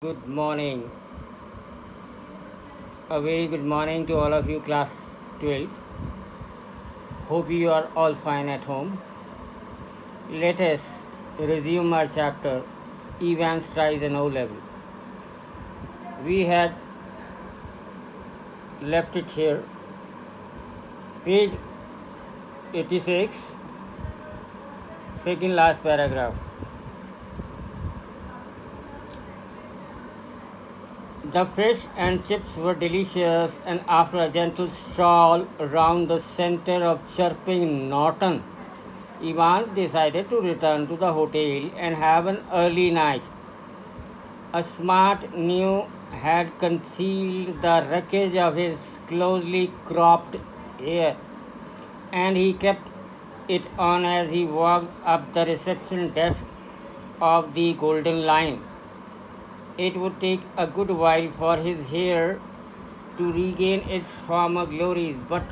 Good morning. A very good morning to all of you, class 12. Hope you are all fine at home. Let us resume our chapter Evans tries an O level. We had left it here, page 86, second last paragraph. The fish and chips were delicious, and after a gentle stroll around the center of chirping Norton, Evans decided to return to the hotel and have an early night. A smart new had concealed the wreckage of his closely cropped hair, and he kept it on as he walked up the reception desk of the Golden Lion. It would take a good while for his hair to regain its former glories, but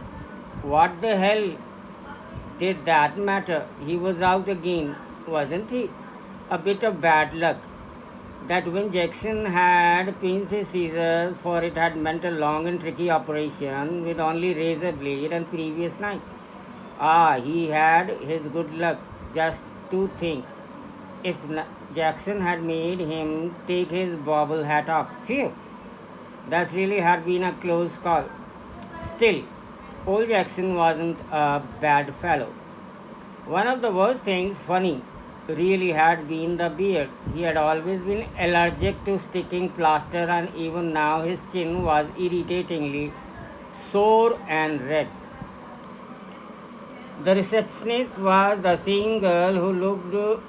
what the hell did that matter? He was out again, wasn't he? A bit of bad luck. That when Jackson had pinched his scissors, for it had meant a long and tricky operation with only razor blade and previous night. He had his good luck. Just to think, if Jackson had made him take his bobble hat off. Phew! That really had been a close call. Still, old Jackson wasn't a bad fellow. One of the worst things, funny, really had been the beard. He had always been allergic to sticking plaster, and even now his chin was irritatingly sore and red. The receptionist was the same girl who looked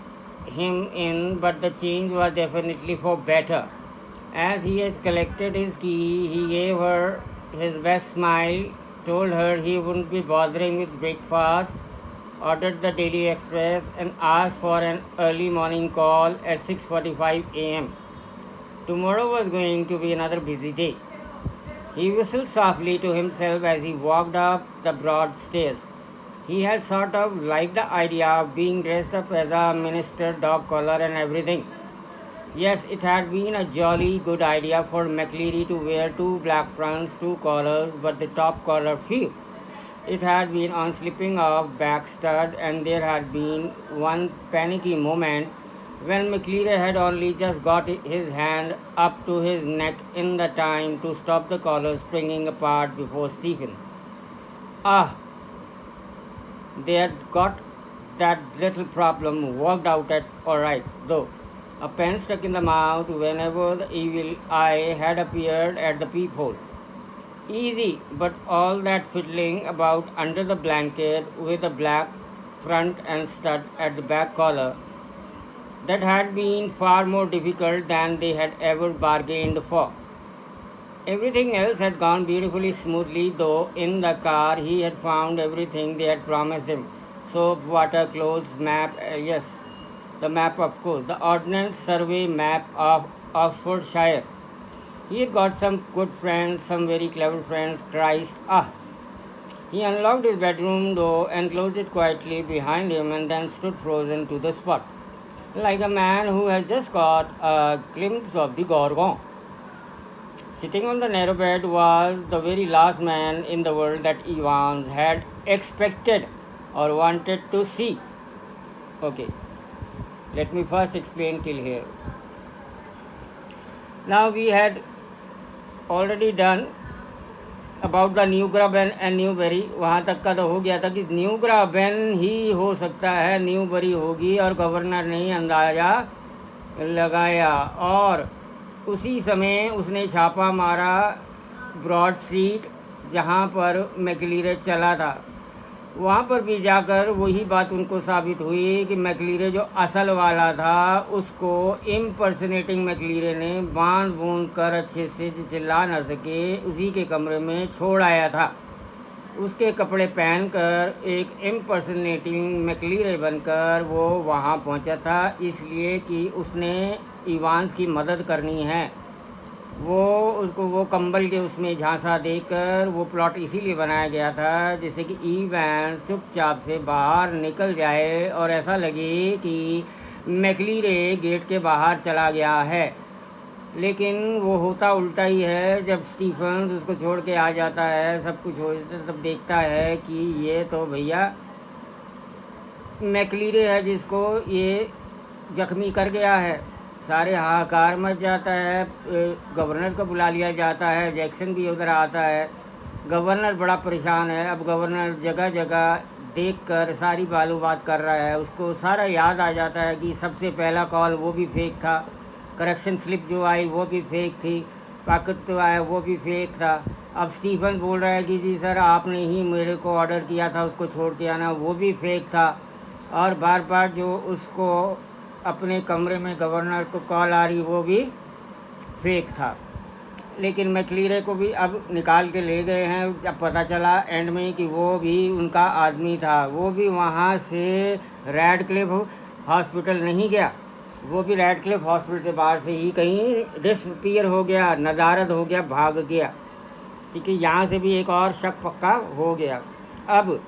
him in, but the change was definitely for better. As he had collected his key, he gave her his best smile, told her he wouldn't be bothering with breakfast, ordered the Daily Express, and asked for an early morning call at 6:45 a.m. Tomorrow was going to be another busy day. He whistled softly to himself as he walked up the broad stairs. He had sort of liked the idea of being dressed up as a minister, dog collar, and everything. Yes, it had been a jolly good idea for McLeary to wear two black fronts, two collars, but the top collar, phew! It had been on slipping off back stud, and there had been one panicky moment when McLeary had only just got his hand up to his neck in the time to stop the collar springing apart before Stephen. Ah, they had got that little problem worked out at all right, though. A pen stuck in the mouth whenever the evil eye had appeared at the peephole. Easy, but all that fiddling about under the blanket with a black front and stud at the back collar, that had been far more difficult than they had ever bargained for. Everything else had gone beautifully smoothly, though in the car he had found everything they had promised him: soap, water, clothes, map, yes, the map, of course, the Ordnance Survey map of Oxfordshire. He had got some good friends, some very clever friends. Christ, He unlocked his bedroom door and closed it quietly behind him, and then stood frozen to the spot, like a man who has just got a glimpse of the Gorgon. Sitting on the narrow bed was the very last man in the world that Evans had expected or wanted to see. Okay, let me first explain till here. Now we had already done about the new graben and new berry. वहाँ तक का तो हो गया था कि new ग्राबेन ही हो सकता है, न्यू बरी होगी, और गवर्नर ने अंदाज़ा लगाया. और उसी समय उसने छापा मारा ब्रॉड स्ट्रीट, जहाँ पर मैकलीरे चला था. वहाँ पर भी जाकर वही बात उनको साबित हुई कि मैकलीरे जो असल वाला था उसको इम्पर्सनेटिंग मैकलीरे ने बांध बूंद कर अच्छे से चिल्ला न सके उसी के कमरे में छोड़ आया था. उसके कपड़े पहनकर एक इम्पर्सनेटिंग मैकलीरे बनकर वो वहाँ पहुँचा था, इसलिए कि उसने इवांस की मदद करनी है. वो उसको वो कंबल के उसमें झांसा देकर वो प्लॉट इसीलिए बनाया गया था जिससे कि इवांस चुपचाप से बाहर निकल जाए और ऐसा लगे कि मैकलीरे गेट के बाहर चला गया है. लेकिन वो होता उल्टा ही है। जब स्टीफन उसको छोड़ के आ जाता है, सब कुछ हो जाता है, तब देखता है कि ये तो भैया मैकलीरे है जिसको ये जख्मी कर गया है। सारे हाहाकार मच जाता है। गवर्नर को बुला लिया जाता है, जैक्सन भी उधर आता है। गवर्नर बड़ा परेशान है। अब गवर्नर जगह जगह देखकर सारी मालूमात कर रहा है। उसको सारा याद आ जाता है कि सबसे पहला कॉल वो भी फेक था, करेक्शन स्लिप जो आई वो भी फेक थी, पैकेट तो आया वो भी फेक था। अब स्टीफन बोल रहा है कि जी सर आपने ही मेरे को ऑर्डर किया था उसको छोड़ के आना, वो भी फेक था। और बार बार जो उसको अपने कमरे में गवर्नर को कॉल आ रही वो भी फेक था। लेकिन मैकलीरे को भी अब निकाल के ले गए हैं। जब पता चला एंड में कि वो भी उनका आदमी था, वो भी वहाँ से रैडक्लिफ हॉस्पिटल नहीं गया, वो भी रैडक्लिफ हॉस्पिटल के बाहर से ही कहीं डिसअपीयर हो गया, नदारद हो गया, भाग गया। ठीक है, यहाँ से भी एक और शक पक्का हो गया। अब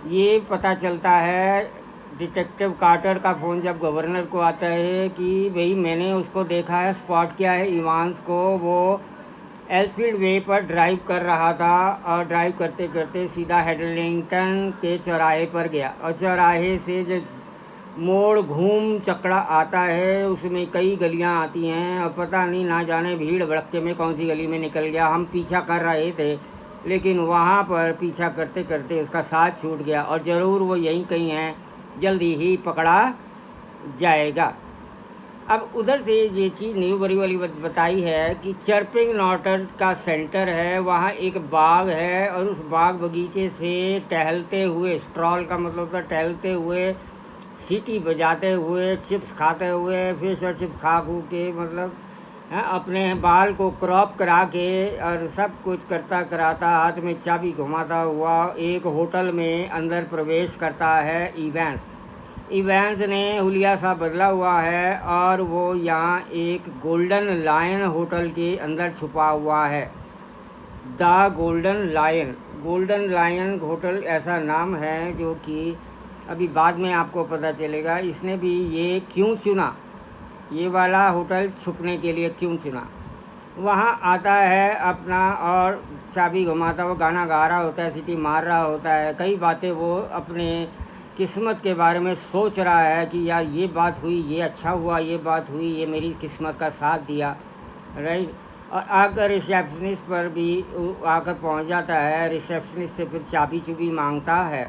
ये पता चलता है डिटेक्टिव कार्टर का फ़ोन जब गवर्नर को आता है कि भाई मैंने उसको देखा है, स्पॉट किया है इवांस को, वो एल्सफील्ड वे पर ड्राइव कर रहा था और ड्राइव करते करते सीधा हेडलिंगटन के चौराहे पर गया। और चौराहे से जो मोड़ घूम चकड़ा आता है उसमें कई गलियां आती हैं और पता नहीं ना जाने भीड़ भड़क्के में कौन सी गली में निकल गया। हम पीछा कर रहे थे लेकिन वहाँ पर पीछा करते करते उसका साथ छूट गया और ज़रूर वो यहीं कहीं है, जल्दी ही पकड़ा जाएगा। अब उधर से ये चीज़ न्यू बरी वाली बताई है कि चर्पिंग नॉटर का सेंटर है, वहाँ एक बाग है और उस बाग बगीचे से टहलते हुए, स्ट्रॉल का मतलब था टहलते हुए, सीटी बजाते हुए, चिप्स खाते हुए, फिश और चिप्स खा खू के मतलब अपने बाल को क्रॉप करा के और सब कुछ करता कराता हाथ में चाबी घुमाता हुआ एक होटल में अंदर प्रवेश करता है इवेंस। इवेंस ने हुलिया सा बदला हुआ है और वो यहाँ एक गोल्डन लायन होटल के अंदर छुपा हुआ है। द गोल्डन लायन होटल ऐसा नाम है जो कि अभी बाद में आपको पता चलेगा। इसने भी ये क्यों चुना, ये वाला होटल छुपने के लिए क्यों चुना। वहाँ आता है अपना और चाबी घुमाता हुआ गाना गा रहा होता है, सीटी मार रहा होता है, कई बातें वो अपने किस्मत के बारे में सोच रहा है कि यार ये बात हुई, ये अच्छा हुआ, ये बात हुई, ये मेरी किस्मत का साथ दिया, राइट। और आकर रिसेप्शनिस्ट पर भी आकर पहुंच जाता है। रिसेप्शनिस्ट से फिर चाबी चुबी मांगता है,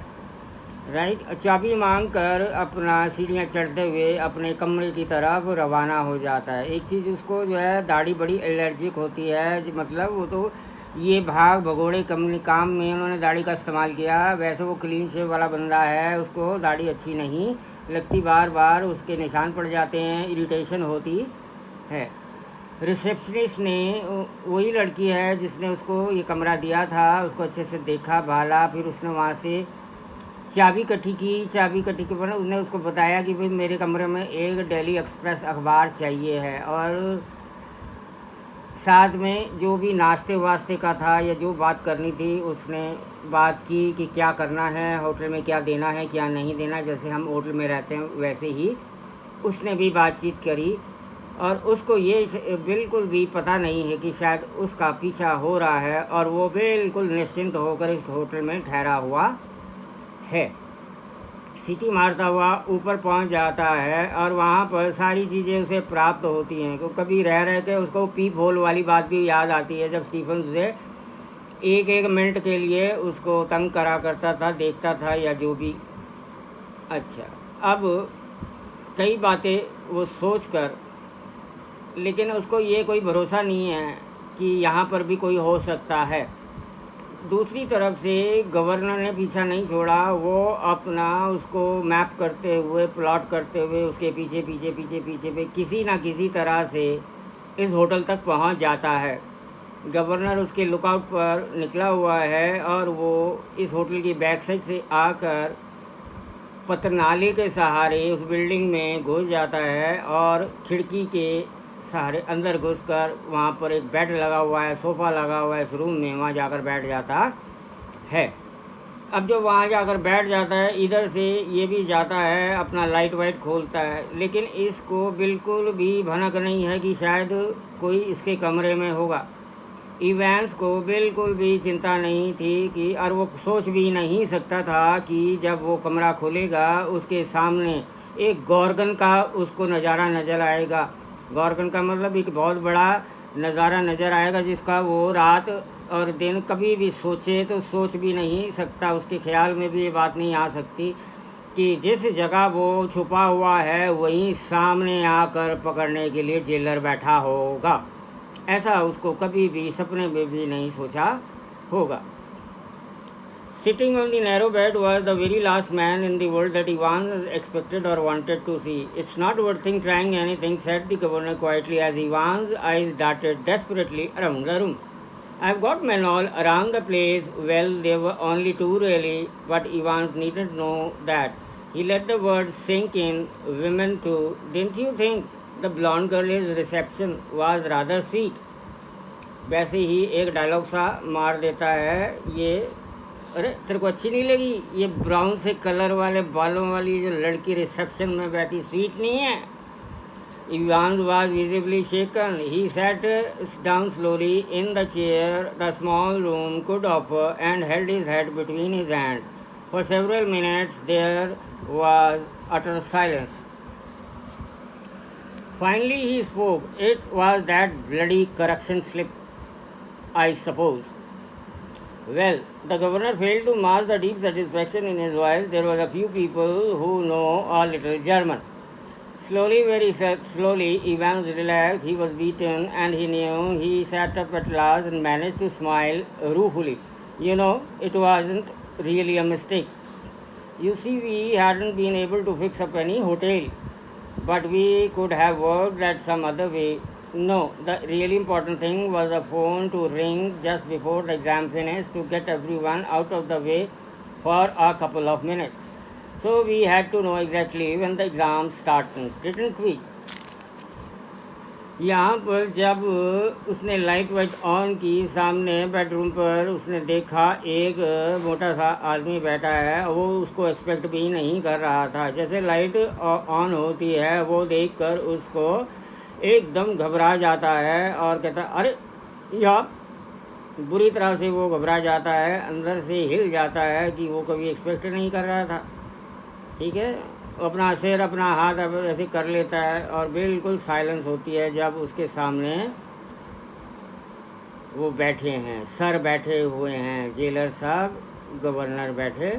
राइट। चाबी मांग कर अपना सीढ़ियाँ चढ़ते हुए अपने कमरे की तरफ रवाना हो जाता है। एक चीज़ उसको जो है दाढ़ी बड़ी एलर्जिक होती है, मतलब वो तो ये भाग भगोड़े काम में उन्होंने दाढ़ी का इस्तेमाल किया। वैसे वो क्लीन शेव वाला बंदा है, उसको दाढ़ी अच्छी नहीं लगती, बार बार उसके निशान पड़ जाते हैं, इरिटेशन होती है। रिसेप्शनिस्ट ने, वही लड़की है जिसने उसको ये कमरा दिया था, उसको अच्छे से देखा भाला, फिर उसने वहाँ से चाबी इकट्ठी के बाद उसने उसको बताया कि भाई मेरे कमरे में एक डेली एक्सप्रेस अखबार चाहिए है और साथ में जो भी नाश्ते वास्ते का था या जो बात करनी थी उसने बात की कि क्या करना है होटल में, क्या देना है क्या नहीं देना, जैसे हम होटल में रहते हैं वैसे ही उसने भी बातचीत करी। और उसको ये बिल्कुल भी पता नहीं है कि शायद उसका पीछा हो रहा है और वो बिल्कुल निश्चिंत होकर इस होटल में ठहरा हुआ है। सीटी मारता हुआ ऊपर पहुंच जाता है और वहाँ पर सारी चीज़ें उसे प्राप्त होती हैं। तो कभी रह रहे थे उसको पीप होल वाली बात भी याद आती है, जब स्टीफन उसे एक एक मिनट के लिए उसको तंग करा करता था, देखता था या जो भी। अच्छा, अब कई बातें वो सोच कर, लेकिन उसको ये कोई भरोसा नहीं है कि यहाँ पर भी कोई हो सकता है। दूसरी तरफ से गवर्नर ने पीछा नहीं छोड़ा, वो अपना उसको मैप करते हुए, प्लॉट करते हुए उसके पीछे पे किसी ना किसी तरह से इस होटल तक पहुंच जाता है। गवर्नर उसके लुकआउट पर निकला हुआ है और वो इस होटल की बैक साइड से आकर पतनाले के सहारे उस बिल्डिंग में घुस जाता है और खिड़की के सहारे अंदर घुसकर वहाँ पर एक बेड लगा हुआ है, सोफ़ा लगा हुआ है इस रूम में, वहाँ जाकर बैठ जाता है। अब जो वहाँ जाकर बैठ जाता है, इधर से ये भी जाता है, अपना लाइट वाइट खोलता है, लेकिन इसको बिल्कुल भी भनक नहीं है कि शायद कोई इसके कमरे में होगा। इवेंस को बिल्कुल भी चिंता नहीं थी कि, और वो सोच भी नहीं सकता था कि जब वो कमरा खोलेगा उसके सामने एक गॉर्गन का उसको नज़ारा नज़र आएगा। गॉर्गन का मतलब एक बहुत बड़ा नज़ारा नज़र आएगा जिसका वो रात और दिन कभी भी सोचे तो सोच भी नहीं सकता, उसके ख्याल में भी ये बात नहीं आ सकती कि जिस जगह वो छुपा हुआ है वहीं सामने आकर पकड़ने के लिए जेलर बैठा होगा। ऐसा उसको कभी भी सपने में भी नहीं सोचा होगा। Sitting on the narrow bed was the very last man in the world that Ivan expected or wanted to see. It's not worth trying anything, said the governor quietly as Ivan's eyes darted desperately around the room. I've got men all around the place. Well, there were only two really, but Ivan needn't know that. He let the words sink in. Women too. Didn't you think the blonde girl's reception was rather sweet? वैसे ही एक dialogue सा मार देता है ये, अरे तेरे को अच्छी नहीं लगी ये ब्राउन से कलर वाले बालों वाली जो लड़की रिसेप्शन में बैठी, स्वीट नहीं है? Ivan was visibly shaken. He sat down slowly in the chair the small room could offer and held his head between his hands. For several minutes there was utter silence. Finally he spoke. It was that bloody correction slip, I suppose. Well, the governor failed to mask the deep satisfaction in his voice. There were a few people who know a little German. Slowly, very slowly, Ivan relaxed. He was beaten and he knew. He sat up at last and managed to smile ruefully. You know, it wasn't really a mistake. You see, we hadn't been able to fix up any hotel, but we could have worked that some other way. No, the really important thing was the phone to ring just before the exam finished to get everyone out of the way for a couple of minutes. So we had to know exactly when the exam started, didn't we? यहाँ पर जब उसने light white on की, सामने bedroom पर उसने देखा एक मोटा सा आदमी बैठा है। वो उसको एक्सपेक्ट भी नहीं कर रहा था। जैसे लाइट ऑन होती है वो देखकर उसको एकदम घबरा जाता है और कहता अरे यह बुरी तरह से वो घबरा जाता है, अंदर से हिल जाता है कि वो कभी एक्सपेक्ट नहीं कर रहा था। ठीक है, अपना सिर अपना हाथ अब ऐसे कर लेता है और बिल्कुल साइलेंस होती है जब उसके सामने वो बैठे हैं, सर बैठे हुए हैं, जेलर साहब, गवर्नर बैठे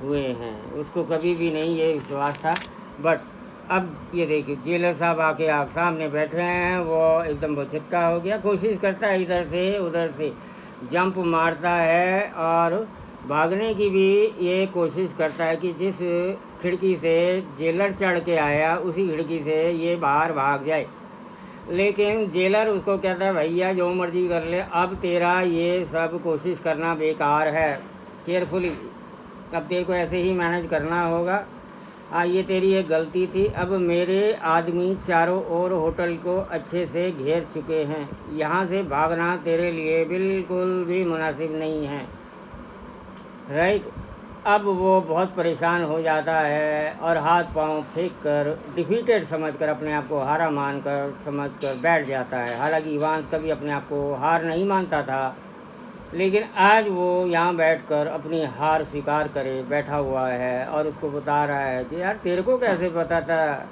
हुए हैं। उसको कभी भी नहीं ये विश्वास था, बट अब ये देखिए जेलर साहब आके सामने बैठे हैं। वो एकदम भौचक्का हो गया, कोशिश करता है इधर से उधर से, जंप मारता है और भागने की भी ये कोशिश करता है कि जिस खिड़की से जेलर चढ़ के आया उसी खिड़की से ये बाहर भाग जाए। लेकिन जेलर उसको कहता है भैया जो मर्जी कर ले, अब तेरा ये सब कोशिश करना बेकार है, केयरफुली अब तेरे को ऐसे ही मैनेज करना होगा। ये तेरी एक गलती थी। अब मेरे आदमी चारों ओर होटल को अच्छे से घेर चुके हैं, यहाँ से भागना तेरे लिए बिल्कुल भी मुनासिब नहीं है। राइट। अब वो बहुत परेशान हो जाता है और हाथ पांव फेंक कर, डिफीटेड समझकर, अपने आप को हारा मानकर समझकर बैठ जाता है। हालांकि इवान कभी अपने आप को हार नहीं मानता था, लेकिन आज वो यहाँ बैठकर अपनी हार स्वीकार करे बैठा हुआ है और उसको बता रहा है कि यार तेरे को कैसे पता था,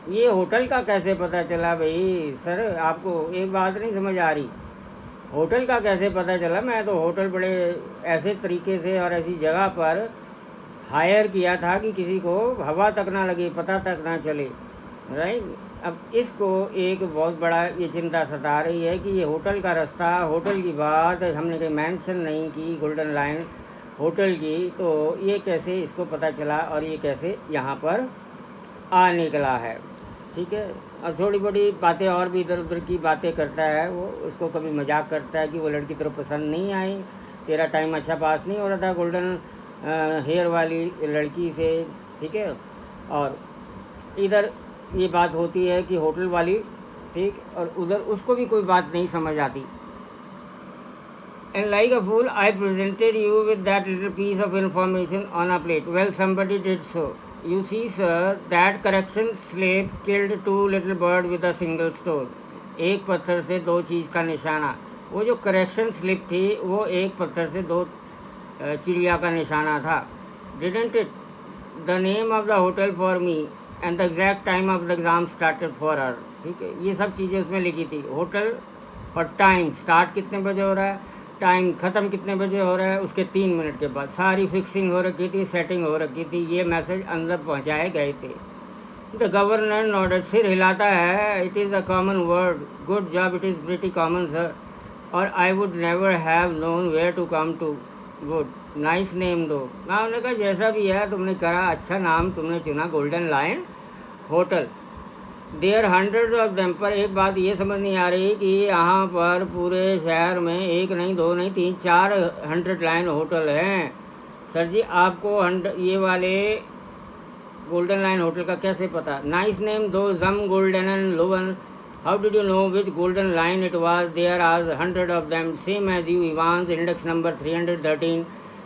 ये होटल का कैसे पता चला? भाई सर आपको एक बात नहीं समझ आ रही, होटल का कैसे पता चला? मैं तो होटल बड़े ऐसे तरीके से और ऐसी जगह पर हायर किया था कि किसी को हवा तक ना लगे, पता तक ना चले। राइट। अब इसको एक बहुत बड़ा ये चिंता सता रही है कि ये होटल का रास्ता, होटल की बात हमने कहीं मेंशन नहीं की, गोल्डन लाइन होटल की, तो ये कैसे इसको पता चला और ये कैसे यहाँ पर आ निकला है। ठीक है। और थोड़ी बड़ी बातें और भी इधर उधर की बातें करता है वो, उसको कभी मजाक करता है कि वो लड़की तेरे पसंद नहीं आई, तेरा टाइम अच्छा पास नहीं हो रहा था गोल्डन हेयर वाली लड़की से। ठीक है। और इधर ये बात होती है कि होटल वाली, ठीक, और उधर उसको भी कोई बात नहीं समझ आती। And like a fool, I presented you with that little piece of information on a plate. Well, somebody did so. You see, sir, that correction slip killed two little birds with a single stone. एक पत्थर से दो चीज़ का निशाना. वो जो correction slip थी वो एक पत्थर से दो चिड़िया का निशाना था. Didn't it? The name of the hotel for me and the exact time of the exam started for her. ठीक है, ये सब चीज़ें उसमें लिखी थी. होटल और टाइम, स्टार्ट कितने बजे हो रहा है, टाइम ख़त्म कितने बजे हो रहा है, उसके 3 मिनट के बाद सारी फिक्सिंग हो रखी थी, सेटिंग हो रखी थी. ये मैसेज अंदर पहुंचाए गए थे. द गवर्नर नॉडेड, सिर हिलाता है. It is a common word. Good job, it is pretty common sir. और I would never have known where to come to. Good, nice name though. ना उन्होंने कहा जैसा भी है तुमने करा, अच्छा नाम तुमने चुना, golden lion hotel. There hundred of them. पर एक बात ये समझ नहीं आ रही कि यहाँ पर पूरे शहर में एक नहीं, दो नहीं, 300-400 लाइन होटल हैं. सर जी आपको ये वाले गोल्डन लाइन होटल का कैसे पता? Nice name though. Jam golden and lion. How did you know which golden line it was? There are 100 of them, same as you. Evans, index number 313,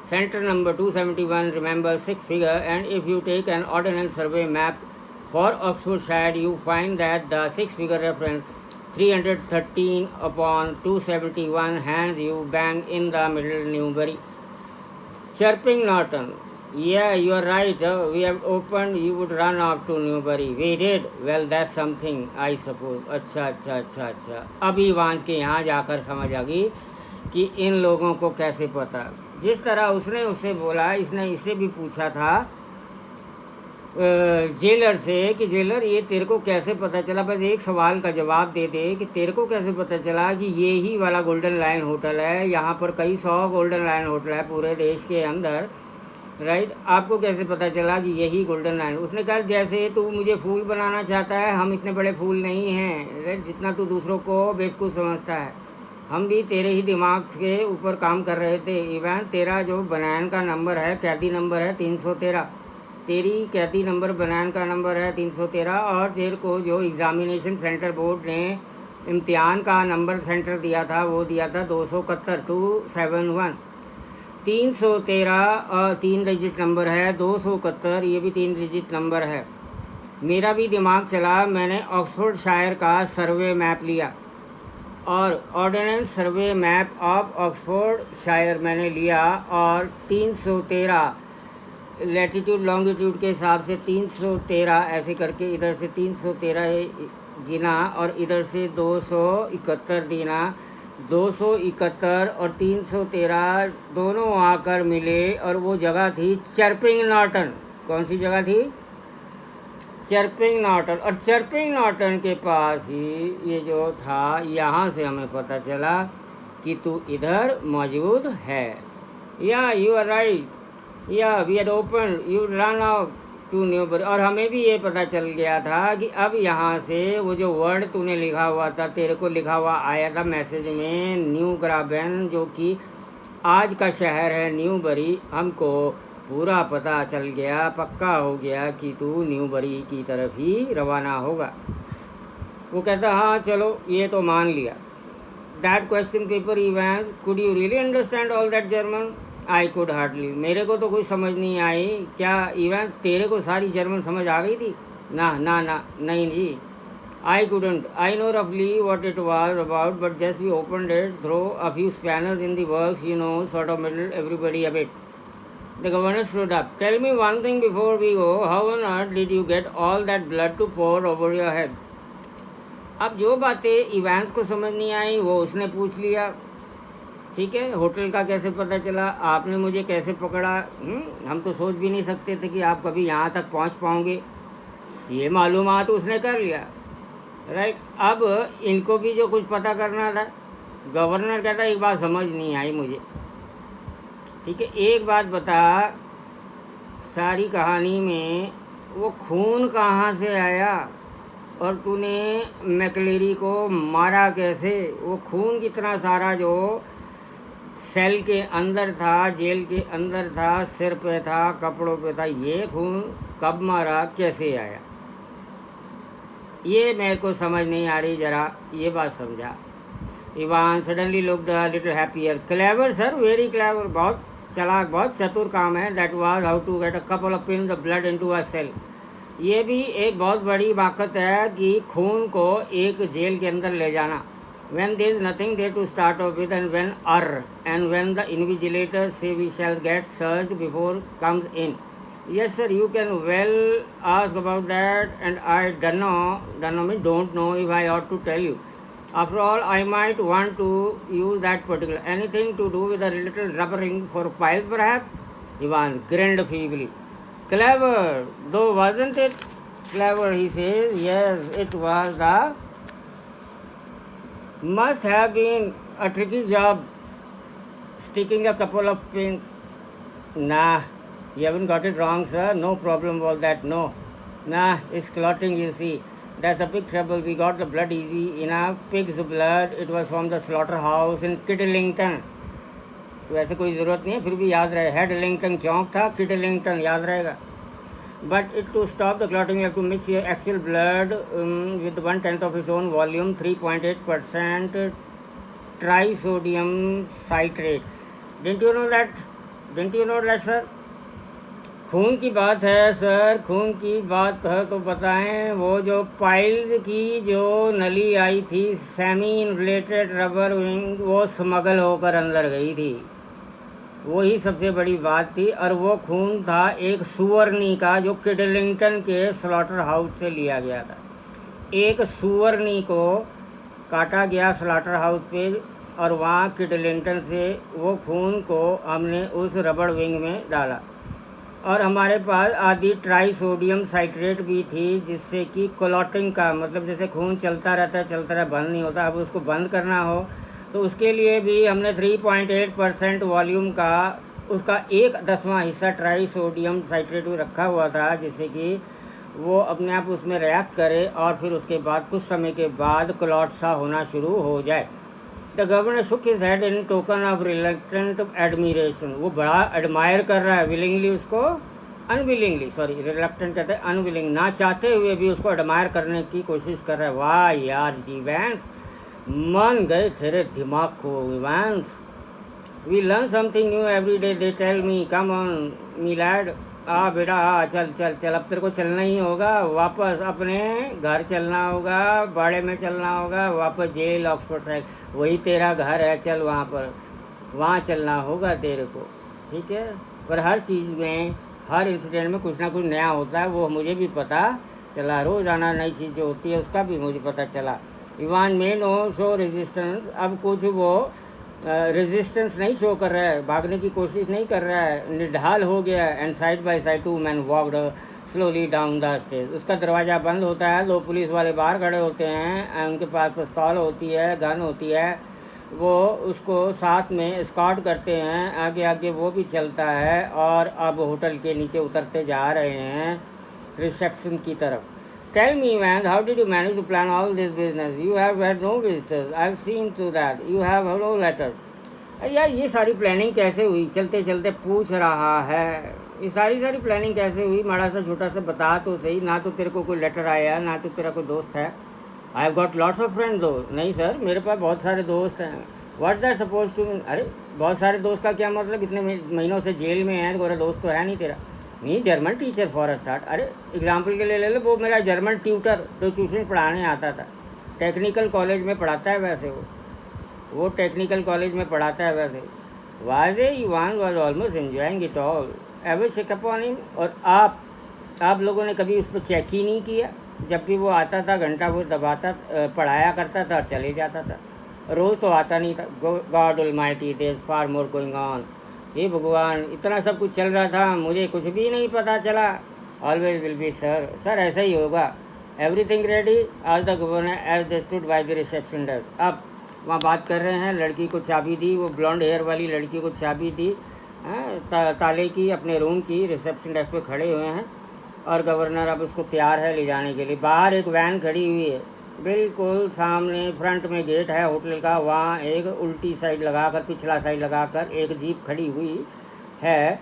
centre number 271. Remember 6 figure. And if you take an ordnance survey map for Oxfordshire, you find that the 6-figure reference 313 upon 271 hands you bang in the middle Newbury. Chirping Norton. Yeah, you are right. We have opened, you would run off to Newbury. We did. Well, that's something, I suppose. अच्छा. अभी वांझ के यहाँ जाकर समझ आ गई कि इन लोगों को कैसे पता. जिस तरह उसने उससे बोला, इसने इससे भी पूछा था जेलर से कि जेलर ये तेरे को कैसे पता चला. बस एक सवाल का जवाब दे दे कि तेरे को कैसे पता चला कि ये ही वाला गोल्डन लायन होटल है. यहाँ पर कई 100 गोल्डन लायन होटल है पूरे देश के अंदर, राइट. आपको कैसे पता चला कि यही गोल्डन लायन? उसने कहा जैसे तू मुझे फूल बनाना चाहता है, हम इतने बड़े फूल नहीं हैं, राइट, जितना तू दूसरों को बेवकूफ़ समझता है. हम भी तेरे ही दिमाग के ऊपर काम कर रहे थे. इवन तेरा जो बनान का नंबर है, कैदी नंबर है 313. तेरी कैदी नंबर बनान का नंबर है 313. और तेरे को जो एग्ज़ामिनेशन सेंटर बोर्ड ने इम्तिहान का नंबर सेंटर दिया था वो दिया था 271, 271. 313 और 3 डिजिट नंबर है. 271 ये भी 3 डिजिट नंबर है. मेरा भी दिमाग चला. मैंने ऑक्सफोर्डशायर का सर्वे मैप लिया और ordnance survey map of Oxfordshire मैंने लिया और 313 लैटीट्यूड लॉन्गिट्यूड के हिसाब से 313 ऐसे करके इधर से 313 गिना और इधर से 271 गिना. 271 और 313 दोनों आकर मिले और वो जगह थी चर्पिंग नॉर्टन. कौन सी जगह थी? Chirping Norton. और चर्पिंग नॉर्टन के पास ही ये जो था, यहाँ से हमें पता चला कि तू इधर मौजूद है. Yeah you are right. Yeah we had open, you run out to Newbury. और हमें भी ये पता चल गया था कि अब यहाँ से वो जो वर्ड तूने लिखा हुआ था, तेरे को लिखा हुआ आया था मैसेज में, न्यू ग्राबेन, जो कि आज का शहर है न्यूबरी. हमको पूरा पता चल गया, पक्का हो गया कि तू न्यूबरी की तरफ ही रवाना होगा. वो कहता हाँ चलो ये तो मान लिया. That question paper event, could you really understand all that German? I could hardly. मेरे को तो कोई समझ नहीं आई. क्या इवेंट तेरे को सारी जर्मन समझ आ गई थी? ना ना ना नहीं जी. I couldn't. आई नो रफली what it was about but just we opened it throw a few spanners in the works, you know, sort of middle everybody a bit. The governor stood up. Tell me one thing before we go. How on earth did you get all that blood to pour over your head? अब जो बातें events को समझ नहीं आई वो उसने पूछ लिया. ठीक है, होटल का कैसे पता चला, आपने मुझे कैसे पकड़ा, हम तो सोच भी नहीं सकते थे कि आप कभी यहाँ तक पहुँच पाओगे. ये मालूमात उसने कर लिया, राइट. अब इनको भी जो कुछ पता करना था. गवर्नर कहता एक बात समझ नहीं आई मुझे. ठीक है, एक बात बता, सारी कहानी में वो खून कहाँ से आया और तूने मैकलेरी को मारा कैसे? वो खून कितना सारा जो सेल के अंदर था, जेल के अंदर था, सिर पे था, कपड़ों पे था, ये खून कब मारा, कैसे आया? ये मेरे को समझ नहीं आ रही. ज़रा ये बात समझा. Ivan suddenly looked a little happier. Clever, sir, very clever. बहुत चालाक, बहुत चतुर काम है. That was how to get a couple of pins of blood into a cell. ये भी एक बहुत बड़ी बाकत है कि खून को एक जेल के अंदर ले जाना. When there is nothing there to start off with, and when the invigilators say we shall get searched before comes in. Yes, sir, you can well ask about that, and I don't know if I ought to tell you. After all, I might want to use that particular. Anything to do with a little rubbering for piles, perhaps? Ivan grinned feebly. Clever, though, wasn't it? Clever, he says. Yes, it was. The must have been a tricky job sticking a couple of pins. Nah, you haven't got it wrong, sir. No problem was that. No. Nah, it's clotting, you see. That's a big trouble. We got the blood easy enough. Pig's blood. It was from the slaughterhouse in Kiddlington. वैसे कोई ज़रूरत नहीं है, फिर भी याद रहे. हेडलिंगटन चौक था, किडलिंगटन याद रहेगा. But to stop the clotting, you have to mix your actual blood with 1/10 of its own volume, 3.8% trisodium citrate. Didn't you know that, sir? खून की बात है सर, खून की बात है तो बताएं. वो जो पाइल्स की जो नली आई थी, सेमी इन्फ्लेटेड रबर विंग, वो स्मगल होकर अंदर गई थी. वही सबसे बड़ी बात थी. और वो खून था एक सुअरनी का जो किडलिंगटन के स्लॉटर हाउस से लिया गया था. एक सुअरनी को काटा गया स्लॉटर हाउस पे, और वहाँ किडलिंगटन से वो खून को हमने उस रबड़ विंग में डाला. और हमारे पास आधी ट्राइसोडियम साइट्रेट भी थी, जिससे कि क्लॉटिंग का मतलब जैसे खून चलता रहता बंद नहीं होता. अब उसको बंद करना हो तो उसके लिए भी हमने 3.8% वॉल्यूम का उसका 1/10वां हिस्सा ट्राइसोडियम साइट्रेट भी रखा हुआ था, जिससे कि वो अपने आप उसमें रिएक्ट करे और फिर उसके बाद कुछ समय के बाद क्लॉट सा होना शुरू हो जाए. The governor shook his head in token of reluctant admiration. वो बड़ा एडमायर कर रहा है, विलिंगली उसको, अनविलिंगली, सॉरी रिलक्टेंट कहते हैं अनविलिंग, ना चाहते हुए भी उसको एडमायर करने की कोशिश कर रहा है. वाह यार जीवैंस, मन गए तेरे दिमाग को Evans. We learn something new every day, they tell me. Come on me lad. आ बेटा आ, चल चल चल, अब तेरे को चलना ही होगा. वापस अपने घर चलना होगा, बाड़े में चलना होगा, वापस जेल ऑक्सफोर्ड साइड, वही तेरा घर है. चल वहाँ चलना होगा तेरे को, ठीक है. पर हर चीज़ में, हर इंसिडेंट में कुछ ना कुछ नया होता है, वो मुझे भी पता चला. रोज़ाना नई चीज़ जो होती है उसका भी मुझे पता चला. इवान में नो शो रेजिस्टेंस. अब कुछ वो रेजिस्टेंस नहीं शो कर रहा है, भागने की कोशिश नहीं कर रहा है, निढाल हो गया. And side by side 2 men walked slowly down the stage. उसका दरवाज़ा बंद होता है, 2 पुलिस वाले बाहर खड़े होते हैं, उनके पास पिस्तौल होती है, गन होती है. वो उसको साथ में एस्कॉर्ट करते हैं. आगे आगे वो भी चलता है और अब होटल के नीचे उतरते जा रहे हैं रिसेप्शन की तरफ. Tell me, man, how did you manage to plan all this business? You have had no visitors. I've seen to that. You have no letter. अरे यार, ये सारी प्लानिंग कैसे हुई? चलते चलते पूछ रहा है. ये सारी प्लानिंग कैसे हुई? बड़ा सा छोटा सा बता तो सही. ना तो तेरे को कोई लेटर आया, ना तो तेरा कोई दोस्त है. I have got lots of friends though. नहीं सर, मेरे पास बहुत सारे दोस्त हैं. What that suppose to mean? अरे बहुत सारे दोस्त का क्या मतलब? इतने महीनों से जेल में है, तो दोस्त तो है नहीं तेरा. नहीं, German teacher for a start. अरे एग्जाम्पल के लिए ले लो, वो मेरा जर्मन ट्यूटर जो ट्यूशन पढ़ाने आता था, टेक्निकल कॉलेज में पढ़ाता है. वैसे वो टेक्निकल कॉलेज में पढ़ाता है वैसे. Was Evan was almost enjoying it all. Ever check upon him. और आप लोगों ने कभी उस पर चेक ही नहीं किया? जब भी वो आता था, घंटा वो दबाता, पढ़ाया करता था और चले जाता था. रोज़ तो आता नहीं था. God almighty, there is far more going on. हे भगवान, इतना सब कुछ चल रहा था, मुझे कुछ भी नहीं पता चला. ऑलवेज विल बी सर ऐसा ही होगा. एवरीथिंग रेडी आज the governor as they stood by the reception desk. अब वहाँ बात कर रहे हैं. लड़की को चाबी दी, वो ब्लॉन्ड हेयर वाली लड़की को चाबी दी ताले की, अपने रूम की. रिसेप्शन डेस्क पे खड़े हुए हैं और गवर्नर अब उसको तैयार है ले जाने के लिए. बाहर एक वैन खड़ी हुई है, बिल्कुल सामने फ्रंट में गेट है होटल का. वहाँ एक उल्टी साइड लगाकर, पिछला साइड लगाकर एक जीप खड़ी हुई है.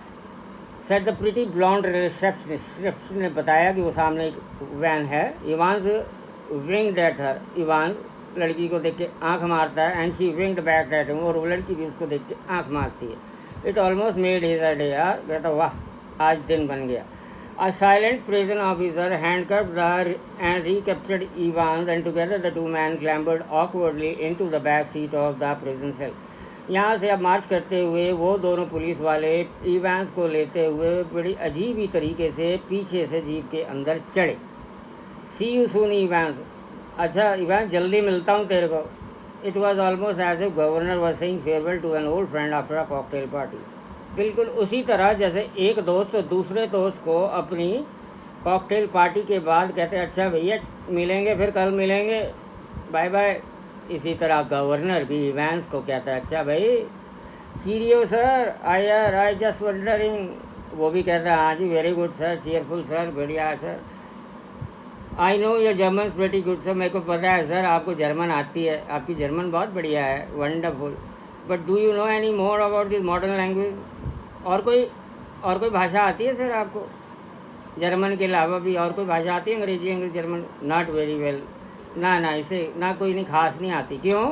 Said the pretty blonde reception ने बताया कि वो सामने एक वैन है. Ivan winked at her. Ivan लड़की को देख के आँख मारता है, and she winked back at him, और वो लड़की भी उसको देख के आँख मारती है। It almost made his a day, यार कहता वाह आज दिन बन गया। A silent prison officer handcuffed and recaptured Evans, and together the two men clambered awkwardly into the back seat of the prison cell. यहाँ से अब मार्च करते हुए वो दोनों पुलिस वाले इवांस को लेते हुए बड़ी अजीब ही तरीके से पीछे से जीप के अंदर चढ़े। सी यू सून इवांस, अच्छा इवांस जल्दी मिलता हूँ तेरे को। It was almost as if governor was saying farewell to an old friend after a cocktail party. बिल्कुल उसी तरह जैसे एक दोस्त दूसरे दोस्त को अपनी कॉकटेल पार्टी के बाद कहते हैं अच्छा भैया मिलेंगे, फिर कल मिलेंगे, बाय बाय। इसी तरह गवर्नर भी इवांस को कहता है अच्छा भाई cheerio sir, I just wondering. वो भी कहता है हाँ जी very good sir, cheerful sir, बढ़िया sir. I know your German pretty good sir, मेरे को पता है सर आपको जर्मन आती है, आपकी जर्मन बहुत बढ़िया है, wonderful. But do you know any more about this modern language? और कोई भाषा आती है सर आपको? जर्मन के अलावा भी और कोई भाषा आती है? अंग्रेजी, अंग्रेजी, जर्मन? Not very well. ना इसे ना कोई नहीं खास नहीं आती। क्यों?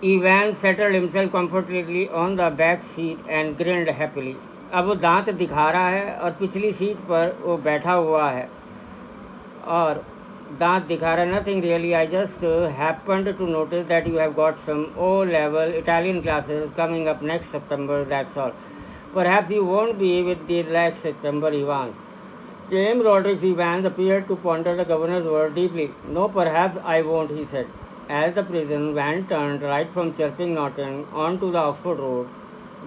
Ivan settled himself comfortably on the back seat and grinned happily. अब वो दांत दिखा रहा है और पिछली सीट पर वो बैठा हुआ है और दांत दिखा रहा है। Nothing really, I just happened to notice that you have got some O level Italian classes coming up next September, that's all. Perhaps you won't be with the next September Evans. James Rodriguez Evans appeared to ponder the governor's word deeply. No, perhaps I won't, he said, as the prison van turned right from Chirping Norton onto the Oxford Road.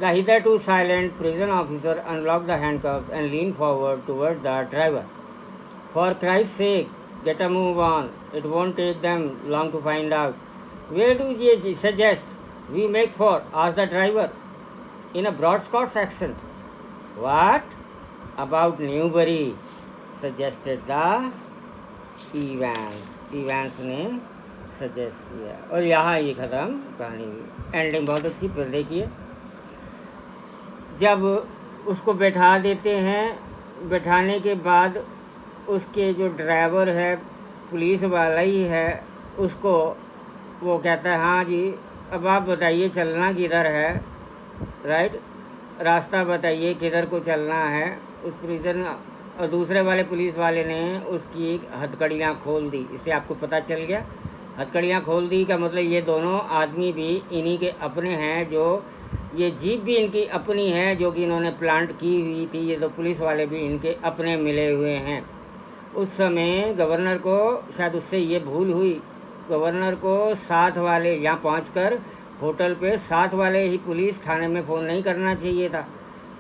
The hitherto silent prison officer unlocked the handcuffs and leaned forward toward the driver. For Christ's sake, get a move on. It won't take them long to find out. Where do you suggest we make for? Asked the driver in a broad Scots accent. What? About Newbury, suggested the Evans. Evans ने suggest किया और यहाँ ये ख़त्म कहानी हुई। Ending बहुत अच्छी, फिर देखिए जब उसको बैठा देते हैं, बैठाने के बाद उसके जो ड्राइवर है पुलिस वाला ही है, उसको वो कहता है हाँ जी अब आप बताइए चलना किधर है, राइट, रास्ता बताइए किधर को चलना है। उस प्रिजन और दूसरे वाले पुलिस वाले ने उसकी हथकड़ियाँ खोल दी। इससे आपको पता चल गया हथकड़ियाँ खोल दी का मतलब ये दोनों आदमी भी इन्हीं के अपने हैं, जो ये जीप भी इनकी अपनी है जो कि इन्होंने प्लांट की हुई थी। ये तो पुलिस वाले भी इनके अपने मिले हुए हैं। उस समय गवर्नर को शायद उससे ये भूल हुई, गवर्नर को साथ वाले यहाँ पहुँचकर होटल पे साथ वाले ही पुलिस थाने में फ़ोन नहीं करना चाहिए था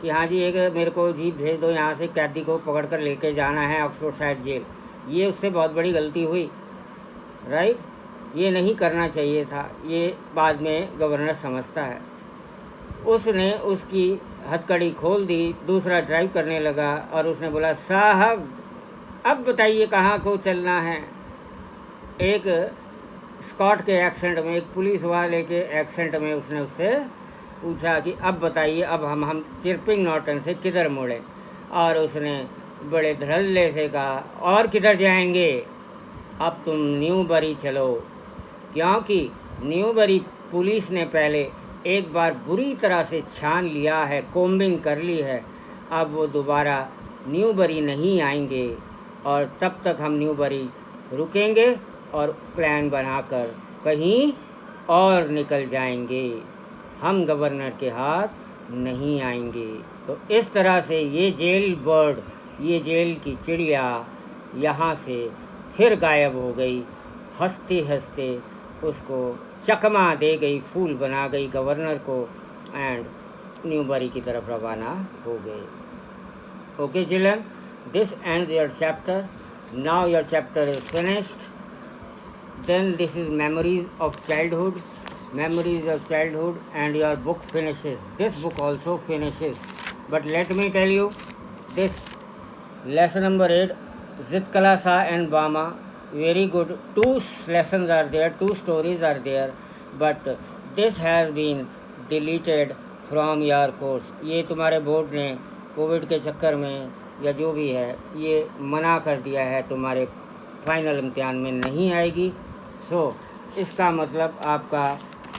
कि हाँ जी एक मेरे को जीप भेज दो, यहाँ से कैदी को पकड़ कर लेके जाना है ऑक्सफोर्ड साइड जेल। ये उससे बहुत बड़ी गलती हुई, राइट, ये नहीं करना चाहिए था। ये बाद में गवर्नर समझता है। उसने उसकी हथकड़ी खोल दी, दूसरा ड्राइव करने लगा और उसने बोला साहब अब बताइए कहाँ को चलना है। एक स्कॉट के एक्सेंट में, एक पुलिस वाले के एक्सेंट में उसने उससे पूछा कि अब बताइए अब हम चिरपिंग नॉर्टन से किधर मुड़े। और उसने बड़े धड़ल्ले से कहा और किधर जाएंगे, अब तुम न्यूबरी चलो, क्योंकि न्यूबरी पुलिस ने पहले एक बार बुरी तरह से छान लिया है, कोम्बिंग कर ली है। अब वो दोबारा न्यूबरी नहीं आएंगे और तब तक हम न्यूबरी रुकेंगे और प्लान बनाकर कहीं और निकल जाएंगे, हम गवर्नर के हाथ नहीं आएंगे। तो इस तरह से ये जेल बर्ड, ये जेल की चिड़िया यहाँ से फिर गायब हो गई। हंसते हंसते उसको चकमा दे गई, फूल बना गई गवर्नर को, एंड न्यूबरी की तरफ रवाना हो गए। Okay children, this ends your chapter. Now your chapter is finished. Then this is memories of childhood, and your book finishes. This book also finishes. But let me tell you, this lesson number 8, Zitkala Sa and Bama, very good. 2 lessons are there, 2 stories are there, but this has been deleted from your course. ये तुम्हारे board ने Covid के चक्कर में या जो भी है ये मना कर दिया है तुम्हारे फाइनल इम्तिहान में नहीं आएगी। सो इसका मतलब आपका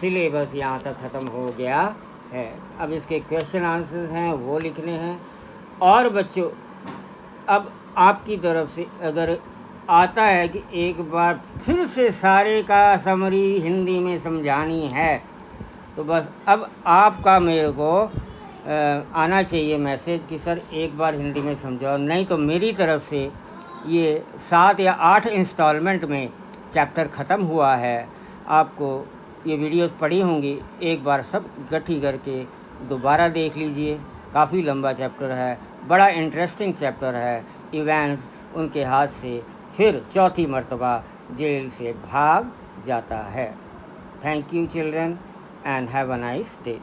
सिलेबस यहाँ तक ख़त्म हो गया है। अब इसके क्वेश्चन आंसर्स हैं वो लिखने हैं। और बच्चों अब आपकी तरफ से अगर आता है कि एक बार फिर से सारे का समरी हिंदी में समझानी है तो बस अब आपका मेरे को आना चाहिए मैसेज कि सर एक बार हिंदी में समझाओ, नहीं तो मेरी तरफ से ये 7 या 8 इंस्टॉलमेंट में चैप्टर ख़त्म हुआ है। आपको ये वीडियोस पड़ी होंगी, एक बार सब इकट्ठी करके दोबारा देख लीजिए। काफ़ी लंबा चैप्टर है, बड़ा इंटरेस्टिंग चैप्टर है। इवेंट्स उनके हाथ से फिर चौथी मर्तबा जेल से भाग जाता है। Thank you children and have a nice day.